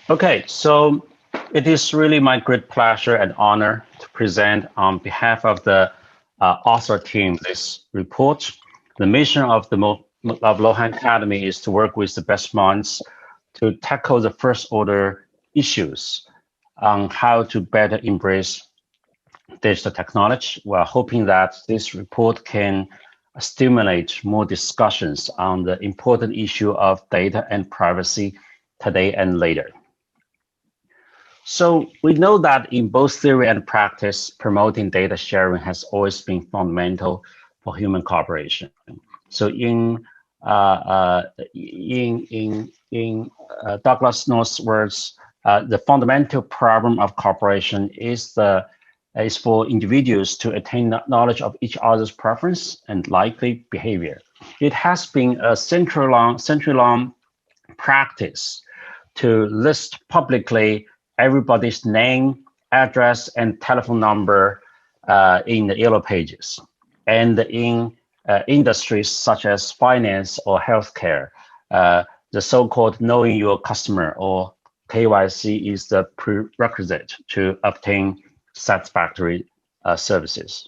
Okay, so it is really my great pleasure and honor to present on behalf of the author team this report. The mission of of Luohan Academy is to work with the best minds to tackle the first order issues on how to better embrace digital technology. We're hoping that this report can stimulate more discussions on the important issue of data and privacy today and later. So we know that in both theory and practice, promoting data sharing has always been fundamental for human cooperation. So in Douglas North's words, the fundamental problem of cooperation is for individuals to attain knowledge of each other's preference and likely behavior. It has been a century-long practice to list publicly everybody's name, address, and telephone number in the yellow pages. And in industries such as finance or healthcare, the so-called knowing your customer or KYC is the prerequisite to obtain satisfactory services.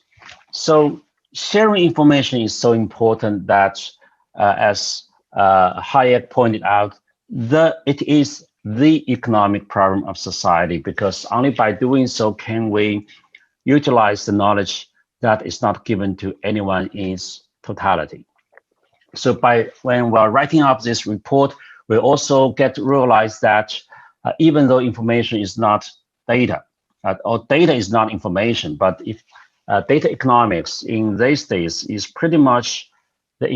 So sharing information is so important that, as Hayek pointed out, it is the economic problem of society, because only by doing so can we utilize the knowledge that is not given to anyone in its totality. So when we're writing up this report, we also get to realize that even though information is not data, or data is not information, but if data economics in these days is pretty much the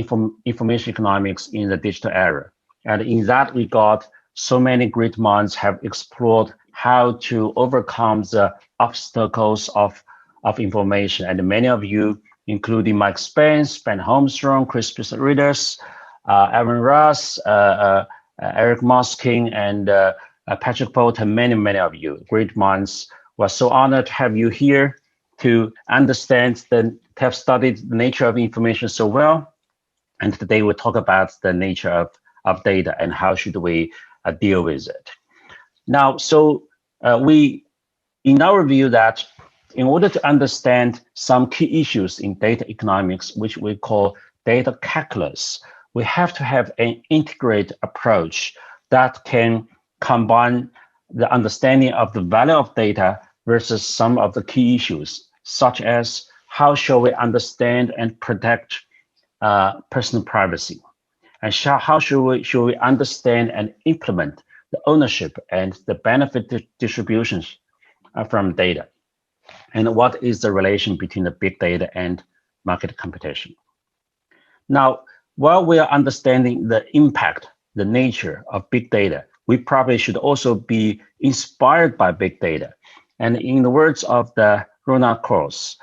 information economics in the digital era. And in that regard, so many great minds have explored how to overcome the obstacles of information. And many of you, including Mike Spence, Ben Holmstrom, Chris Readers, Aaron Ross, Eric Mosking, and Patrick Polt, and many of you, great minds. We're so honored to have you here to understand to have studied the nature of information so well. And today we'll talk about the nature of data and how should we deal with it. Now, so in our view, that in order to understand some key issues in data economics, which we call data calculus, we have to have an integrated approach that can combine the understanding of the value of data versus some of the key issues, such as how shall we understand and protect personal privacy, and how should we understand and implement the ownership and the benefit distributions from data, and what is the relation between the big data and market competition. Now, while we are understanding the impact, the nature of big data, we probably should also be inspired by big data. And in the words of the Ronald Coase,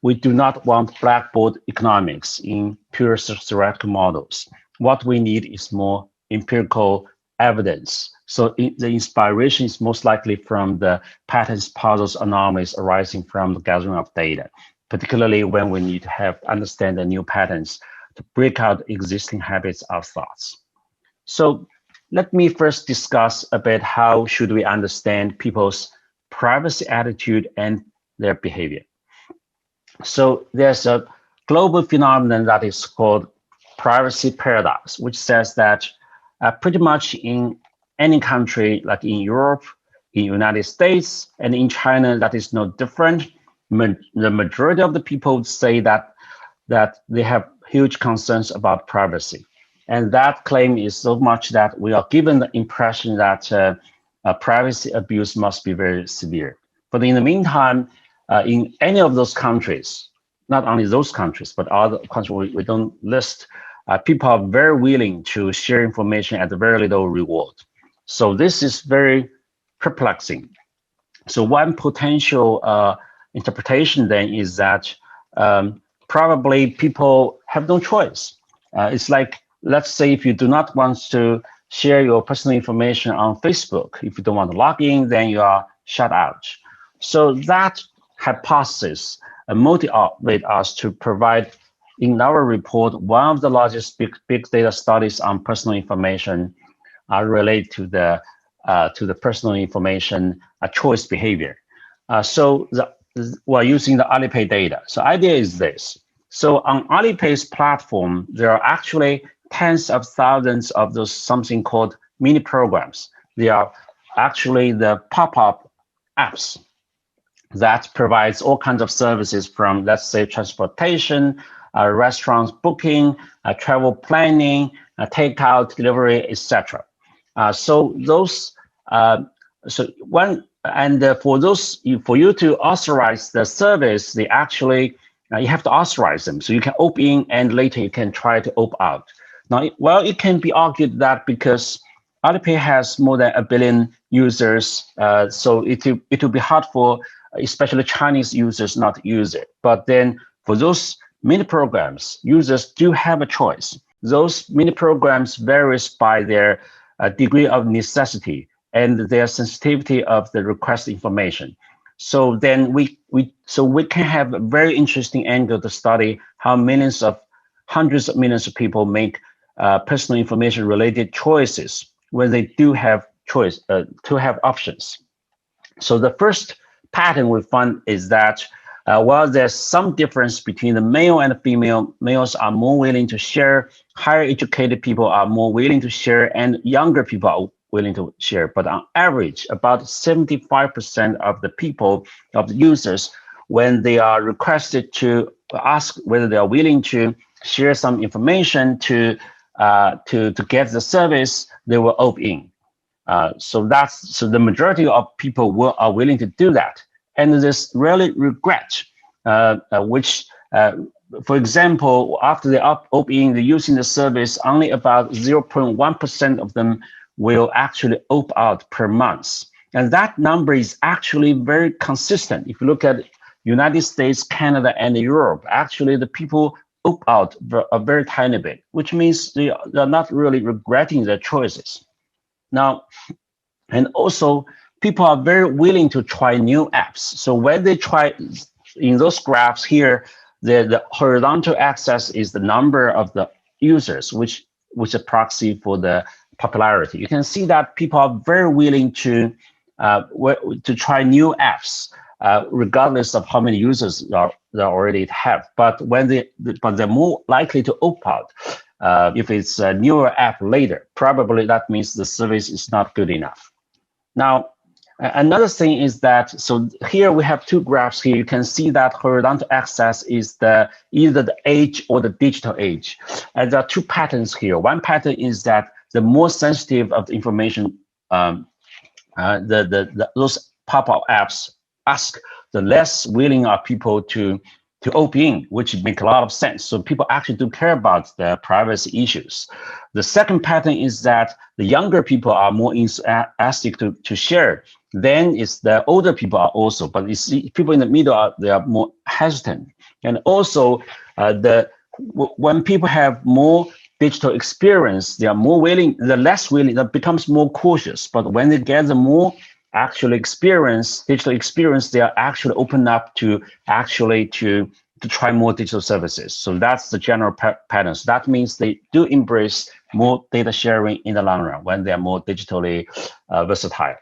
we do not want blackboard economics in pure theoretical models. What we need is more empirical evidence. So the inspiration is most likely from the patterns, puzzles, anomalies arising from the gathering of data, particularly when we need to understand the new patterns to break out existing habits of thoughts. So let me first discuss a bit how should we understand people's privacy attitude and their behavior. So there's a global phenomenon that is called privacy paradox, which says that pretty much in any country, like in Europe, in the United States, and in China, that is no different. The majority of the people say that they have huge concerns about privacy. And that claim is so much that we are given the impression that privacy abuse must be very severe. But in the meantime, in any of those countries, not only those countries, but other countries we don't list, people are very willing to share information at a very little reward. So this is very perplexing. So one potential interpretation then is that probably people have no choice. It's like, let's say if you do not want to share your personal information on Facebook, if you don't want to log in, then you are shut out. So that hypothesis motivates us to provide in our report one of the largest big data studies on personal information related to the to the personal information choice behavior. We're using the Alipay data. So idea is this. So on Alipay's platform, there are actually tens of thousands of those something called mini programs. They are actually the pop-up apps that provides all kinds of services from, let's say, transportation, restaurants booking, travel planning, takeout, delivery, etc. So those, for you to authorize the service, they actually you have to authorize them. So you can opt in, and later you can try to opt out. Now, well, it can be argued that because Alipay has more than 1 billion users, so it will be hard for especially Chinese users not to use it. But then for those mini programs, users do have a choice. Those mini programs varies by their degree of necessity and their sensitivity of the request information. So then we can have a very interesting angle to study how hundreds of millions of people make personal information related choices when they do have options. So the first pattern we find is that while there's some difference between the male and the female, males are more willing to share, higher educated people are more willing to share, and younger people are willing to share. But on average, about 75% of the users, when they are requested to ask whether they are willing to share some information to get the service, they will opt in. So the majority of people are willing to do that, and there's really regret, which, for example, after they opt in, they're using the service, only about 0.1% of them will actually opt out per month, and that number is actually very consistent. If you look at United States, Canada, and Europe, actually the people opt out a very tiny bit, which means they're not really regretting their choices. Now, and also people are very willing to try new apps. So when they try, in those graphs here, the horizontal axis is the number of the users, which is a proxy for the popularity. You can see that people are very willing to try new apps, regardless of how many users they already have. But they're more likely to opt out if it's a newer app later. Probably that means the service is not good enough. Now, another thing is that, so here we have two graphs here. You can see that horizontal axis is either the age or the digital age. And there are two patterns here. One pattern is that the more sensitive of the information, those pop-up apps ask, the less willing are people to opt in, which makes a lot of sense. So people actually do care about the privacy issues. The second pattern is that the younger people are more enthusiastic to share. Then it's the older people are also, but you see people in the middle they are more hesitant. And also when people have more digital experience, they are more willing, the less willing, that becomes more cautious. But when they get the more actual experience, digital experience, they are actually open up to try more digital services. So that's the general pattern. So that means they do embrace more data sharing in the long run when they are more digitally versatile.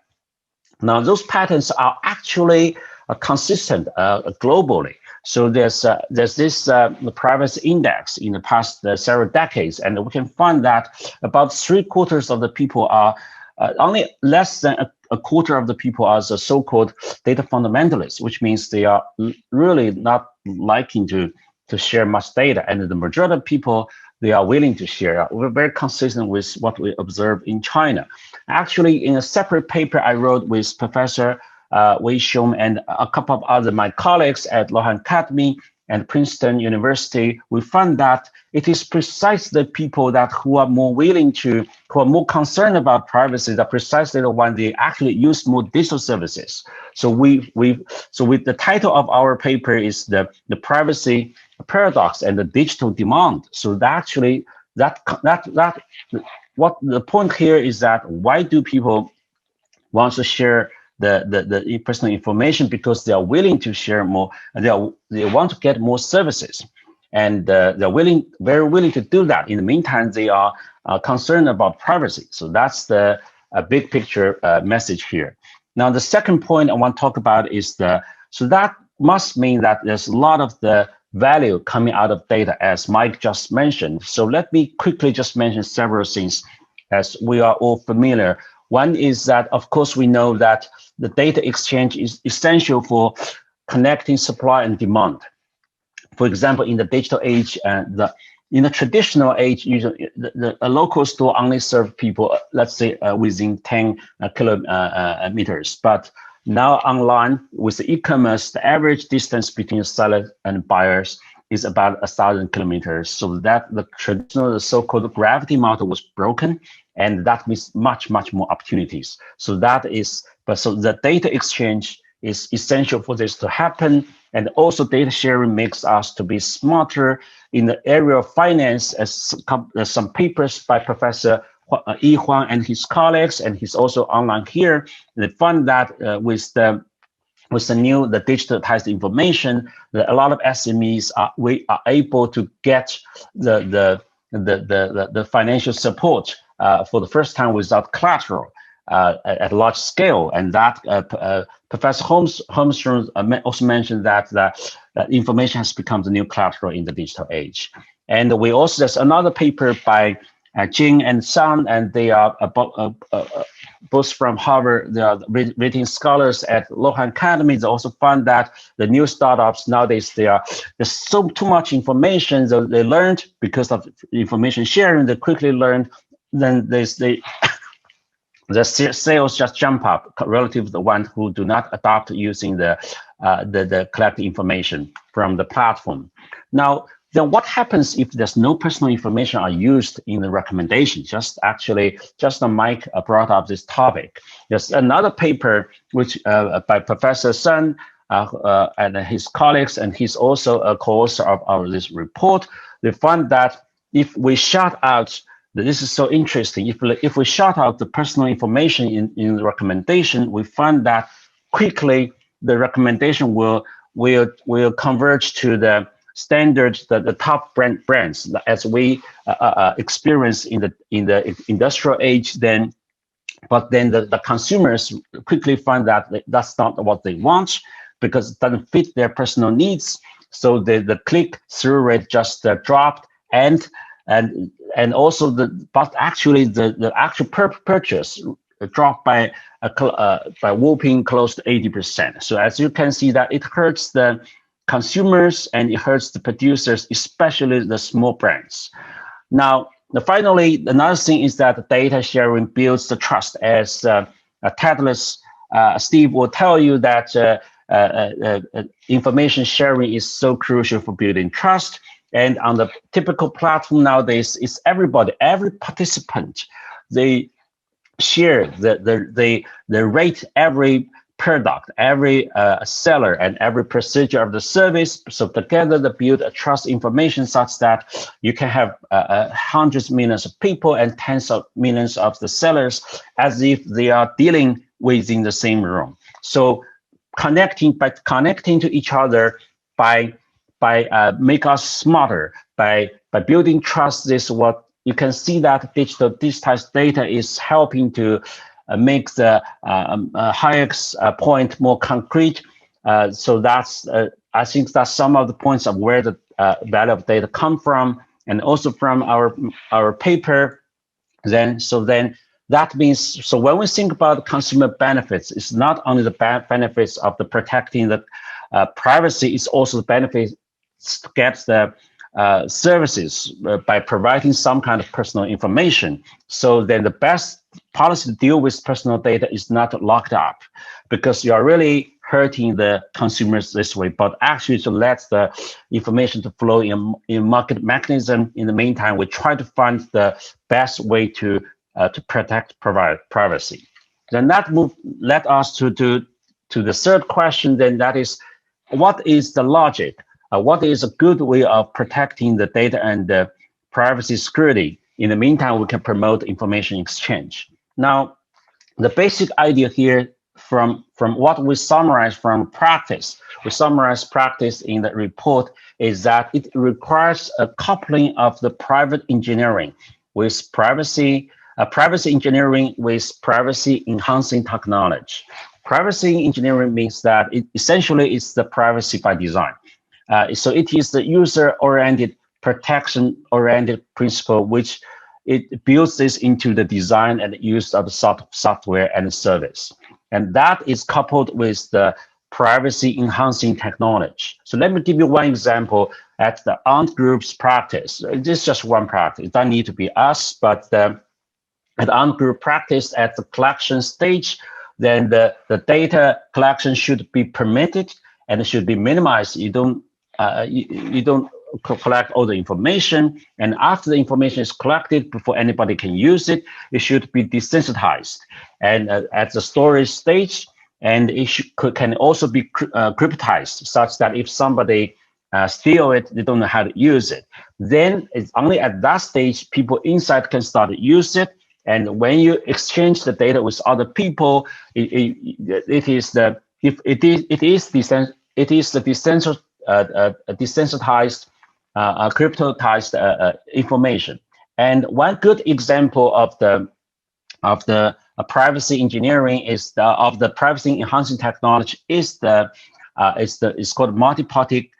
Now, those patterns are actually consistent globally. So there's this privacy index in the past several decades, and we can find that about 3/4 of the people are only less than a quarter of the people are the so-called data fundamentalists, which means they are really not liking to share much data, and the majority of people they are willing to share. We're very consistent with what we observe in China. Actually, in a separate paper I wrote with Professor Wei Xiong and a couple of other my colleagues at Luohan Academy and Princeton University, we found that it is precisely the people who are more concerned about privacy, that precisely the one they actually use more digital services. So with the title of our paper is the privacy paradox and the digital demand. So what the point here is that why do people want to share the personal information? Because they are willing to share more, and they want to get more services, and they're very willing to do that. In the meantime, they are concerned about privacy. So that's the a big picture message here. Now, the second point I want to talk about is so that must mean that there's a lot of the value coming out of data, as Mike just mentioned. So let me quickly just mention several things as we are all familiar. One is that, of course, we know that the data exchange is essential for connecting supply and demand. For example, in the digital age, in the traditional age, usually a local store only serve people, let's say, within 10 kilometers. But now online, with the e-commerce, the average distance between sellers and buyers is about 1,000 kilometers. So that the traditional, the so-called gravity model was broken, and that means much more opportunities. So so the data exchange is essential for this to happen. And also data sharing makes us to be smarter in the area of finance, as some papers by Professor Luohan and his colleagues, and he's also online here. They found that with the digitized information, that a lot of SMEs are able to get the financial support for the first time without collateral at a large scale. And that Professor Holmstrom also mentioned that information has become the new collateral in the digital age. And there's another paper by Jing and Sun, and they are both from Harvard. They are rating scholars at Luohan Academy. They also found that the new startups nowadays, there's too much information that they learned because of information sharing. They quickly learned. Then the sales just jump up relative to the ones who do not adopt using the collected information from the platform. Now, then what happens if there's no personal information are used in the recommendation? Just Mike brought up this topic. There's another paper which by Professor Sun and his colleagues, and he's also a co-author of this report. They found that if we shut out, this is so interesting, if we shut out the personal information in the recommendation, we find that quickly the recommendation will converge to the standards, the top brands, as we experience in the industrial age. But then the consumers quickly find that that's not what they want because it doesn't fit their personal needs. So the click-through rate just dropped, and also but actually the actual purchase dropped by whopping close to 80%. So as you can see, that it hurts the consumers and it hurts the producers, especially the small brands. Now, finally, another thing is that data sharing builds the trust. As Tedless Steve will tell you that information sharing is so crucial for building trust. And on the typical platform nowadays, it's everybody, every participant, they share, they rate every product, every seller, and every procedure of the service. So together they build a trust information such that you can have hundreds of millions of people and tens of millions of the sellers as if they are dealing within the same room. So connecting to each other by make us smarter, by building trust. This is what you can see that digitized data is helping to make the Hayek's point more concrete. So that's I think that's some of the points of where the value of data come from, and also from our paper. Then that means, so when we think about consumer benefits, it's not only the benefits of the protecting the privacy, it's also the benefits to get the services by providing some kind of personal information. So then the best policy to deal with personal data is not locked up, because you are really hurting the consumers this way, but actually to let the information to flow in market mechanism. In the meantime, we try to find the best way to protect privacy. Then that led us to the third question. Then that is, what is the logic? What is a good way of protecting the data and the privacy security? In the meantime, we can promote information exchange. Now, the basic idea here from what we summarize from practice, we summarize practice in the report, is that it requires a coupling of the private engineering with privacy privacy engineering with privacy enhancing technology. Privacy engineering means that essentially it's the privacy by design. So it is the user-oriented, protection-oriented principle, which it builds this into the design and use of the software and service. And that is coupled with the privacy enhancing technology. So let me give you one example at the aunt group's practice. This is just one practice. It doesn't need to be us, but at the aunt group practice at the collection stage, then the data collection should be permitted and it should be minimized. You don't collect all the information, and after the information is collected, before anybody can use it, it should be desensitized. And at the storage stage, and it can also be cryptized, such that if somebody steal it, they don't know how to use it. Then it's only at that stage people inside can start to use it. And when you exchange the data with other people, it is the desensitized, cryptotized information. And one good example of the privacy engineering is of the privacy enhancing technology is called multi-party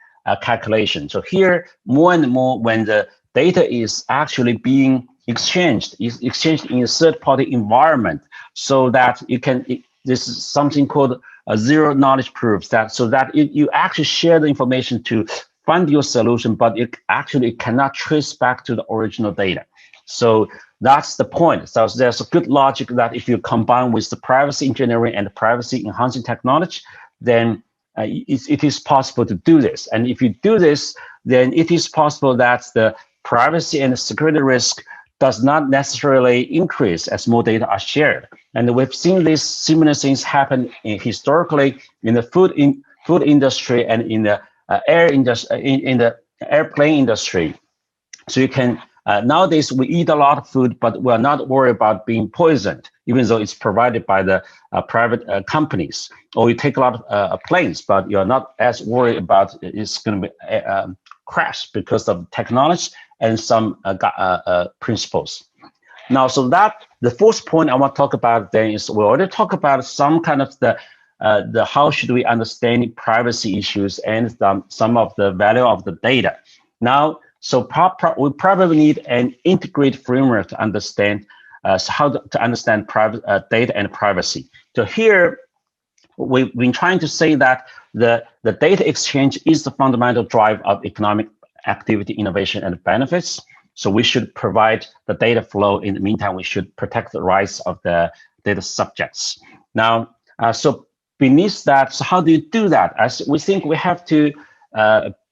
calculation. So here, more and more, when the data is actually being exchanged in a third-party environment, so that you can. This is something called a zero knowledge proof. So that you actually share the information to find your solution, but it actually cannot trace back to the original data. So that's the point. So there's a good logic that if you combine with the privacy engineering and the privacy enhancing technology, then it is possible to do this. And if you do this, then it is possible that the privacy and security risk does not necessarily increase as more data are shared. And we've seen these similar things happen historically in the food industry and in the in the airplane industry. So you can nowadays we eat a lot of food, but we're not worried about being poisoned, even though it's provided by the private companies. Or you take a lot of planes, but you're not as worried about it's going to be crash because of technology and some principles. Now, so that the fourth point I want to talk about then is we already talk about some kind of the how should we understand privacy issues and some of the value of the data. Now, so we probably need an integrated framework to understand how to understand private data and privacy. So here, we've been trying to say that the data exchange is the fundamental drive of economic activity, innovation, and benefits. So we should provide the data flow. In the meantime, we should protect the rights of the data subjects. Now, so beneath that, so how do you do that? As we think we have to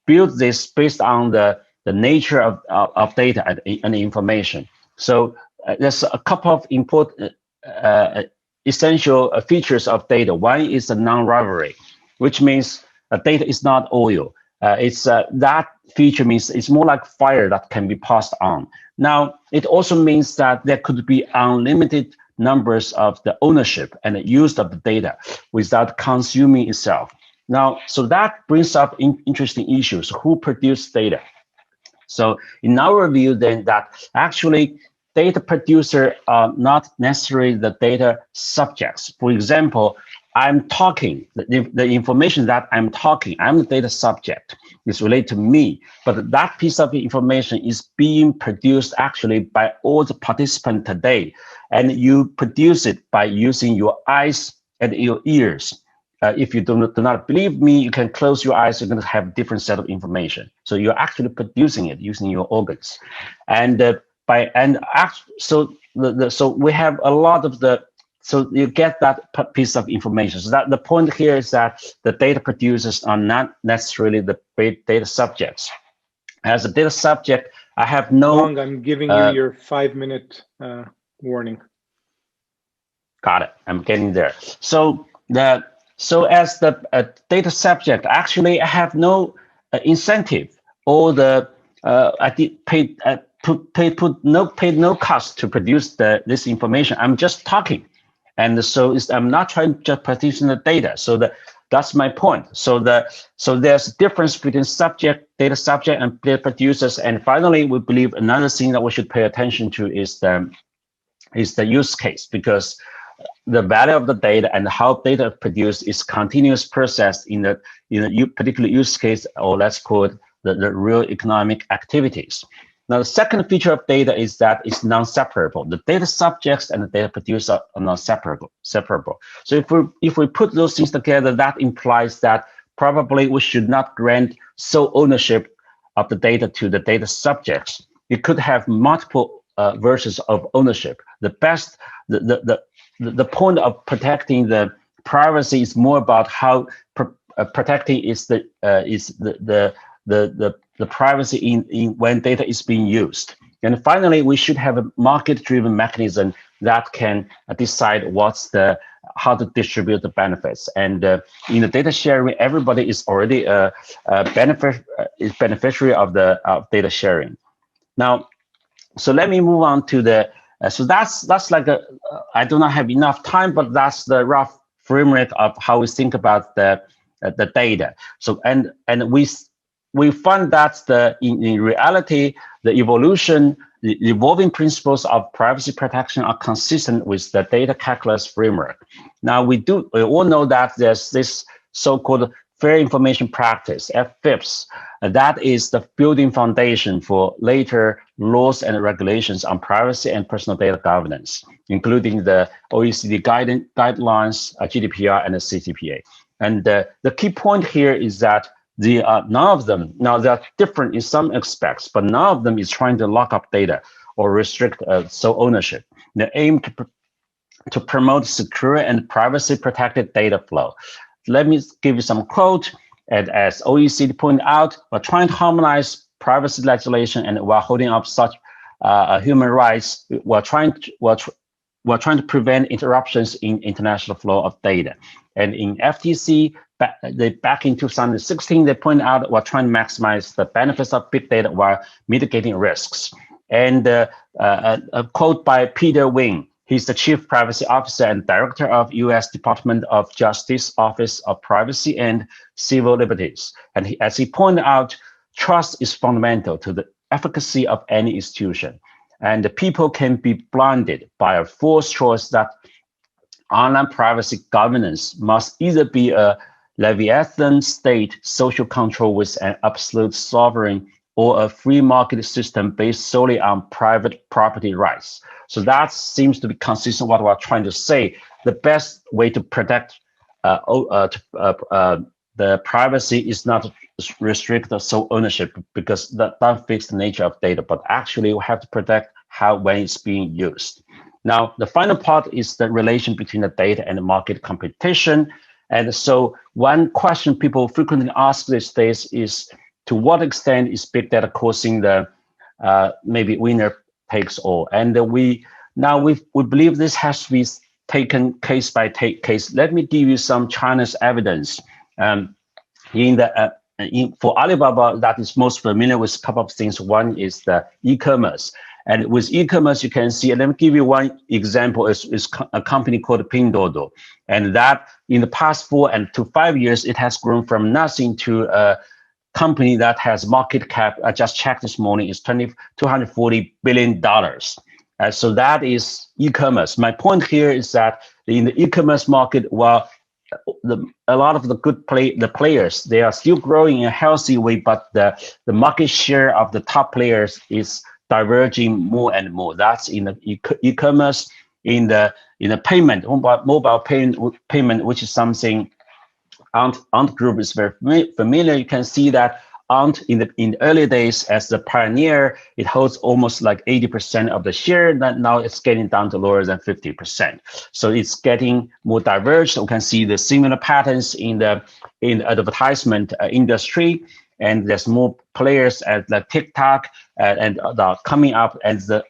build this based on the nature of data and information. So there's a couple of important essential features of data. One is the non-rivalry, which means data is not oil. That feature means it's more like fire that can be passed on. Now, it also means that there could be unlimited numbers of the ownership and the use of the data without consuming itself. Now, so that brings up interesting issues. Who produce data? So in our view, then that actually data producer are not necessarily the data subjects. For example, I'm talking, the information that I'm talking, I'm the data subject, is related to me, but that piece of information is being produced actually by all the participants today. And you produce it by using your eyes and your ears. If you do not believe me, you can close your eyes, you're going to have a different set of information. So you're actually producing it using your organs. And so we have a lot of so you get that piece of information. So that the point here is that the data producers are not necessarily the data subjects. As a data subject, I have no. I'm giving you your 5-minute warning. Got it. I'm getting there. So as the data subject, actually, I have no incentive or I did paid no cost to produce this information. I'm just talking. And so I'm not trying to just produce the data. So that's my point. So there's a difference between data subject and data producers. And finally, we believe another thing that we should pay attention to is is the use case, because the value of the data and how data produced is continuous process in a particular use case, or let's call it the real economic activities. Now, the second feature of data is that it's non-separable. The data subjects and the data producer are non-separable. So if we put those things together, that implies that probably we should not grant sole ownership of the data to the data subjects. You could have multiple versions of ownership. The point of protecting the privacy is more about how protecting is the privacy in when data is being used. And finally, we should have a market-driven mechanism that can decide how to distribute the benefits. And in the data sharing, everybody is already beneficiary of the data sharing. Now, so let me move on to the. So that's like I do not have enough time, but that's the rough framework of how we think about the data. So and we find that in reality, the evolving principles of privacy protection are consistent with the data calculus framework. Now we all know that there's this so-called fair information practice, FIPS, that is the building foundation for later laws and regulations on privacy and personal data governance, including the OECD guidelines, GDPR, and the CCPA. And the key point here is that none of them, now they're different in some aspects, but none of them is trying to lock up data or restrict sole ownership. They aim to promote secure and privacy protected data flow. Let me give you some quote. And as OECD pointed out, we're trying to harmonize privacy legislation, and while holding up such human rights, we're trying to prevent interruptions in international flow of data. And in FTC, back in 2016, they pointed out we're trying to maximize the benefits of big data while mitigating risks. And a quote by Peter Wing. He's the Chief Privacy Officer and Director of U.S. Department of Justice Office of Privacy and Civil Liberties. And as he pointed out, trust is fundamental to the efficacy of any institution. And the people can be blinded by a false choice that online privacy governance must either be a Leviathan state social control with an absolute sovereign, or a free market system based solely on private property rights. So that seems to be consistent with what we're trying to say. The best way to protect the privacy is not to restrict the sole ownership, because that fits the nature of data, but actually we have to protect when it's being used. Now, the final part is the relation between the data and the market competition. And so one question people frequently ask these days is, to what extent is big data causing the maybe winner takes all? And we believe this has to be taken case by case. Let me give you some China's evidence. For Alibaba, that is most familiar with a couple of things. One is the e-commerce. And with e-commerce, you can see, let me give you one example, is a company called Pinduoduo. And that in the past 4 to 5 years, it has grown from nothing to a company that has market cap, I just checked this morning, is $240 billion. So that is e-commerce. My point here is that in the e-commerce market, while a lot of the players, they are still growing in a healthy way, but the market share of the top players is diverging more and more. That's in the e-commerce, in the payment, mobile payment, which is something Ant Group is very familiar. You can see that Ant in the early days as the pioneer, it holds almost like 80% of the share. That now it's getting down to lower than 50%. So it's getting more diverged. We can see the similar patterns in the advertisement industry, and there's more players at the TikTok and coming up. And the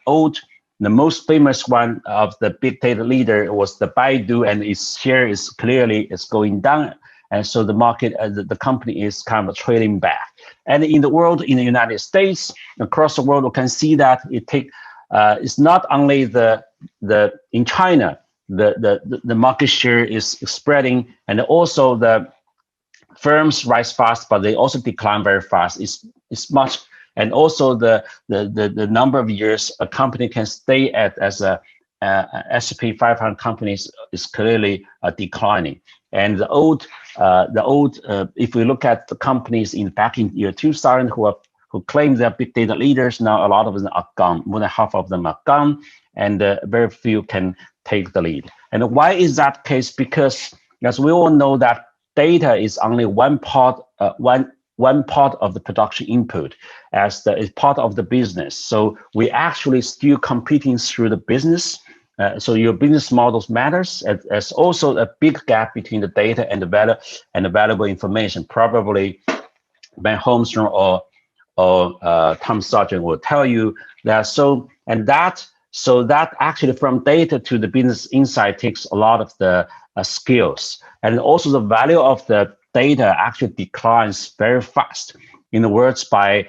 most famous one of the big data leader was the Baidu, and its share is clearly going down. And so the market, the company is kind of trailing back. And in the world, in the United States, across the world, we can see that it's not only in China, the market share is spreading, and also the firms rise fast, but they also decline very fast. It's much, and also the number of years a company can stay as a S&P 500 companies is clearly declining. And the old, if we look at the companies back in year 2000 who claim they're big data leaders, now a lot of them are gone. More than half of them are gone, and very few can take the lead. And why is that case? Because as we all know that data is only one part, one part of the production input, as it's part of the business. So we actually still competing through the business. So your business models matters. There's also a big gap between the data and the valuable information. Probably Ben Holmstrom or Tom Sargent will tell you that. So that actually from data to the business insight takes a lot of the skills, and also the value of the data actually declines very fast. In the words by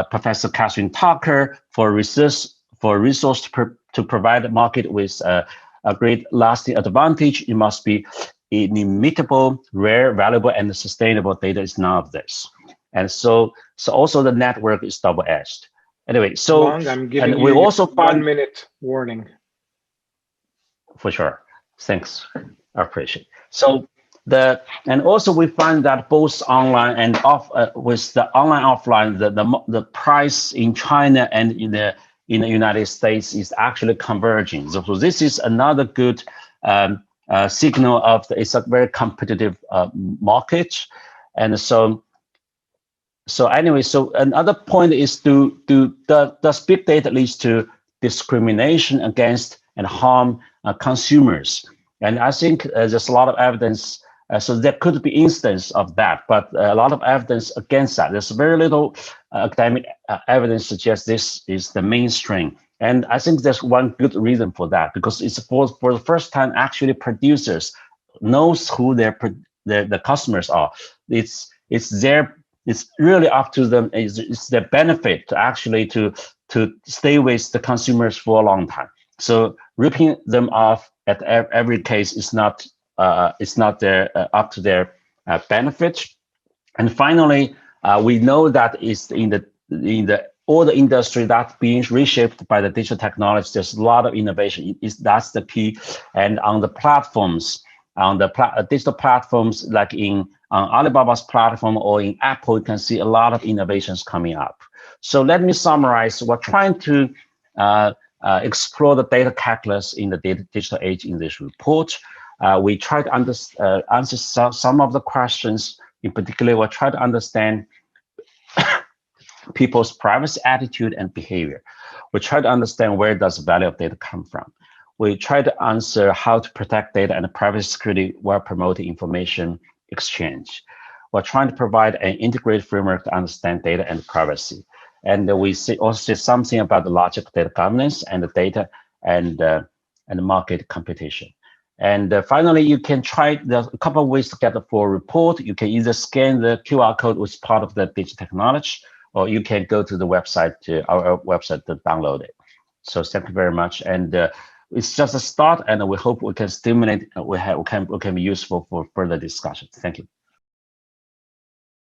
Professor Catherine Tucker, for resource to provide the market with a great lasting advantage, it must be inimitable, rare, valuable, and sustainable. Data is none of this. And so also the network is double-edged. Anyway, so Long, I'm giving and you we also find 1 minute warning. For sure. Thanks. I appreciate it. So and also we find that both online and with the online offline, the price in China and in the United States is actually converging. So this is another good signal of it's a very competitive market. And so anyway, so another point is does big data leads to discrimination against and harm consumers? And I think there's a lot of evidence. So there could be instance of that, but a lot of evidence against that. There's very little academic evidence suggests this is the mainstream. And I think there's one good reason for that, because it's for the first time actually producers knows who the customers are. It's really up to them. It's their benefit to actually to stay with the consumers for a long time. So ripping them off at every case is not up to their benefit. And finally, we know that is in all the industry that's being reshaped by the digital technology. There's a lot of innovation. That's the key. And on the platforms, on the digital platforms, like on Alibaba's platform or in Apple, you can see a lot of innovations coming up. So let me summarize. We're trying to explore the data calculus in the digital age in this report. We try to answer some of the questions. In particular, we'll try to understand people's privacy attitude and behavior. We try to understand where does the value of data come from. We try to answer how to protect data and privacy security while promoting information exchange. We're trying to provide an integrated framework to understand data and privacy. And we also say something about the logic of data governance and the data and the market competition. And finally, you can try, there's a couple of ways to get the full report. You can either scan the QR code, which is part of the digital technology, or you can go to the website, our website, to download it. So thank you very much. And it's just a start, and we hope we can stimulate, we can be useful for further discussion. Thank you.